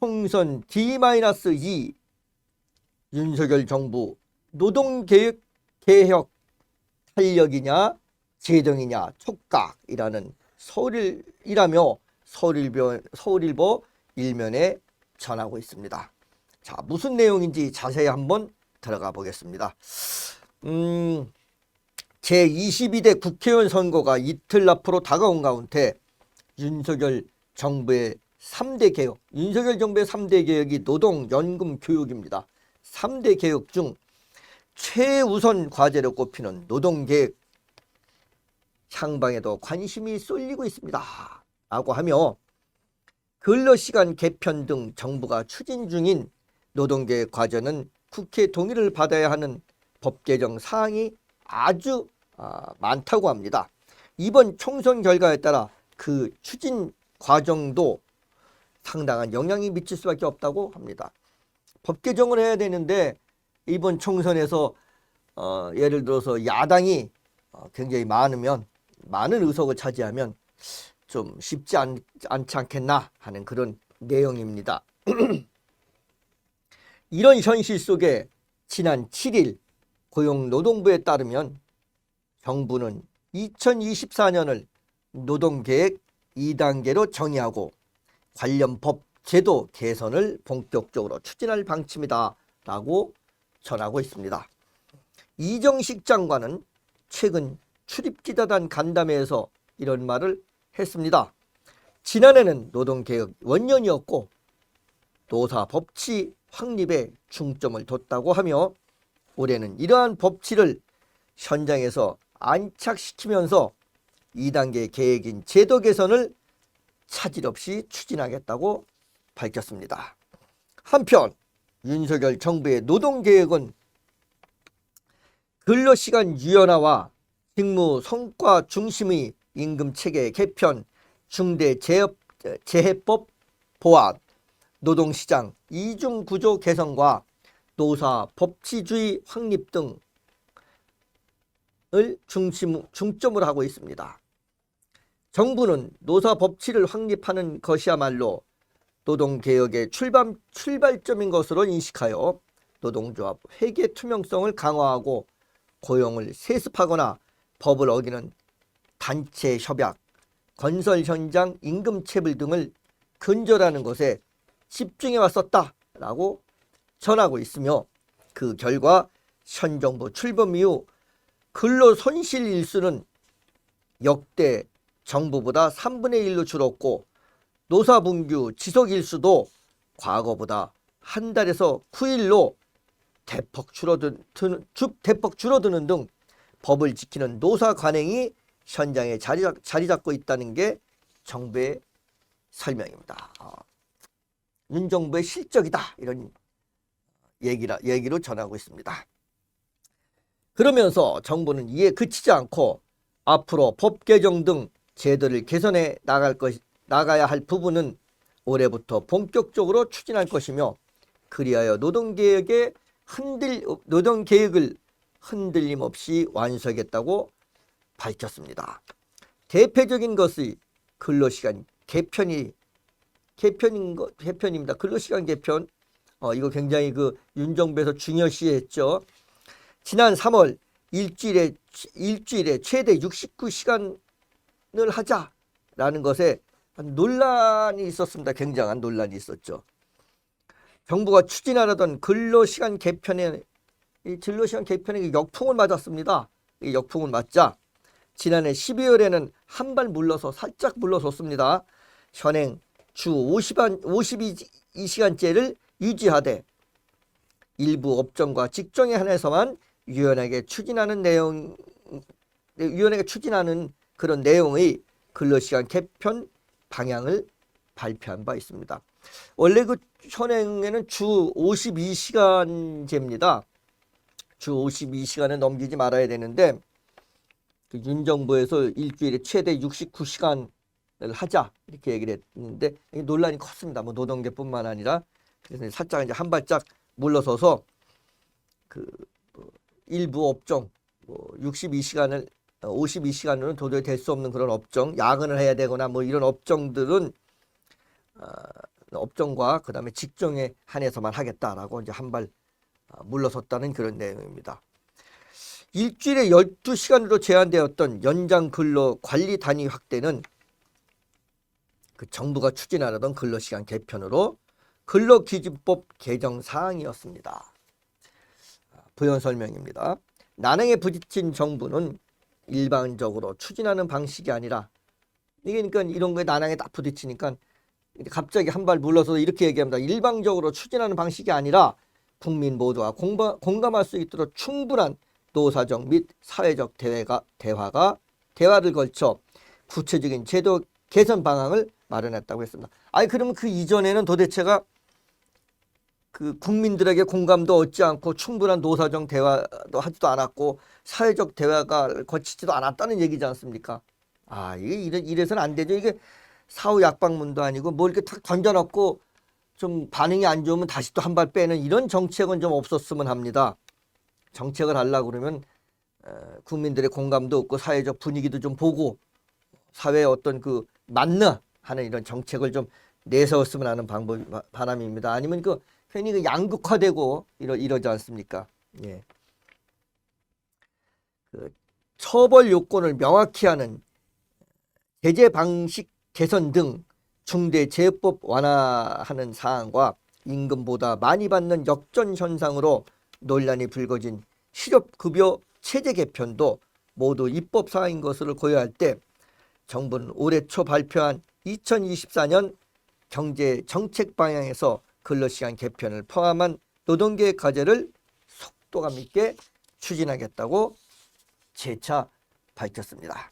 총선 D-2 윤석열 정부 노동개혁 탄력이냐 제동이냐 촉각이라는 서울이라며 서울일보 일면에 전하고 있습니다. 자, 무슨 내용인지 자세히 한번 들어가 보겠습니다. 제22대 국회의원 선거가 이틀 앞으로 다가온 가운데 윤석열 정부의 3대 개혁, 윤석열 정부의 3대 개혁이 노동, 연금, 교육입니다. 3대 개혁 중 최우선 과제로 꼽히는 노동개혁 향방에도 관심이 쏠리고 있습니다. 라고 하며 근로시간 개편 등 정부가 추진 중인 노동개혁 과제는 국회 동의를 받아야 하는 법 개정 사항이 아주 많다고 합니다. 이번 총선 결과에 따라 그 추진 과정도 상당한 영향이 미칠 수밖에 없다고 합니다. 법 개정을 해야 되는데 이번 총선에서 예를 들어서 야당이 굉장히 많은 의석을 차지하면 좀 쉽지 않지 않겠나 하는 그런 내용입니다. 이런 현실 속에 지난 7일 고용노동부에 따르면 정부는 2024년을 노동계획 2단계로 정의하고 관련 법 제도 개선을 본격적으로 추진할 방침이다 라고 전하고 있습니다. 이정식 장관은 최근 출입기자단 간담회에서 이런 말을 했습니다. 지난해는 노동개혁 원년이었고 노사 법치 확립에 중점을 뒀다고 하며 올해는 이러한 법치를 현장에서 안착시키면서 2단계 계획인 제도 개선을 차질 없이 추진하겠다고 밝혔습니다. 한편 윤석열 정부의 노동개혁은 근로시간 유연화와 직무 성과 중심의 임금체계 개편, 중대재해법 보완, 노동시장 이중구조 개선과 노사 법치주의 확립 등을 중점으로 하고 있습니다. 정부는 노사 법치를 확립하는 것이야말로 노동개혁의 출발점인 것으로 인식하여 노동조합 회계 투명성을 강화하고 고용을 세습하거나 법을 어기는 단체 협약, 건설 현장 임금체불 등을 근절하는 것에 집중해 왔었다라고 전하고 있으며 그 결과 현 정부 출범 이후 근로 손실 일수는 역대 정부보다 3분의 1로 줄었고 노사분규 지속 일수도 과거보다 한 달에서 9일로 대폭 줄어드는 등 법을 지키는 노사 관행이 현장에 자리 잡고 있다는 게 정부의 설명입니다. 윤 정부의 실적이다 이런 얘기로 전하고 있습니다. 그러면서 정부는 이에 그치지 않고 앞으로 법 개정 등 제도를 개선해 나가야 할 부분은 올해부터 본격적으로 추진할 것이며 그리하여 노동개혁을 흔들림 없이 완수하겠다고 밝혔습니다. 대표적인 것이 근로시간 개편입니다. 근로시간 개편 이거 굉장히 윤 정부에서 중요시했죠. 지난 3월 일주일에 최대 69시간을 하자라는 것에 논란이 있었습니다. 굉장한 논란이 있었죠. 정부가 추진하려던 근로시간 개편에 역풍을 맞았습니다. 이 역풍을 맞자 지난해 12월에는 한 발 살짝 물러섰습니다. 현행 주 52시간제를 유지하되 일부 업종과 직종에 한해서만 유연하게 추진하는 그런 내용의 근로시간 개편 방향을 발표한 바 있습니다. 원래 현행에는 주 52시간제입니다. 주 52시간을 넘기지 말아야 되는데 윤 정부에서 일주일에 최대 69시간을 하자 이렇게 얘기를 했는데 논란이 컸습니다. 노동계뿐만 아니라 그래서 살짝 이제 한 발짝 물러서서 일부 업종 52시간으로는 도저히 될 수 없는 그런 업종, 야근을 해야 되거나 이런 업종들은 업종과 그다음에 직종에 한해서만 하겠다라고 이제 한 발 물러섰다는 그런 내용입니다. 일주일에 12시간으로 제한되었던 연장 근로 관리 단위 확대는 그 정부가 추진하려던 근로시간 개편으로 근로기준법 개정 사항이었습니다. 부연 설명입니다. 난항에 부딪힌 정부는 일반적으로 추진하는 방식이 아니라 이게 그러니까 이런 거에 난항에 딱 부딪히니까 갑자기 한 발 물러서 이렇게 얘기합니다. 일방적으로 추진하는 방식이 아니라 국민 모두가 공감할 수 있도록 충분한 노사정 및 사회적 대화를 걸쳐 구체적인 제도 개선 방안을 마련했다고 했습니다. 아니 그러면 그 이전에는 도대체가 그 국민들에게 공감도 얻지 않고 충분한 노사정 대화도 하지도 않았고 사회적 대화가 거치지도 않았다는 얘기지 않습니까? 아 이게 이래서는 안 되죠. 이게 사후 약방문도 아니고 뭐 이렇게 탁 던져놓고 좀 반응이 안 좋으면 다시 또 한 발 빼는 이런 정책은 좀 없었으면 합니다. 정책을 하려고 그러면 국민들의 공감도 없고 사회적 분위기도 좀 보고 사회의 어떤 그 맞나 하는 이런 정책을 좀 내세웠으면 하는 바람입니다. 아니면 그 괜히 그 양극화되고 이러지 않습니까? 예. 그 처벌 요건을 명확히 하는 제재 방식 개선 등 중대재해법 완화하는 사항과 임금보다 많이 받는 역전 현상으로 논란이 불거진 실업급여 체제 개편도 모두 입법 사항인 것을 고려할 때 정부는 올해 초 발표한 2024년 경제 정책 방향에서 근로시간 개편을 포함한 노동계획 과제를 속도감 있게 추진하겠다고 재차 밝혔습니다.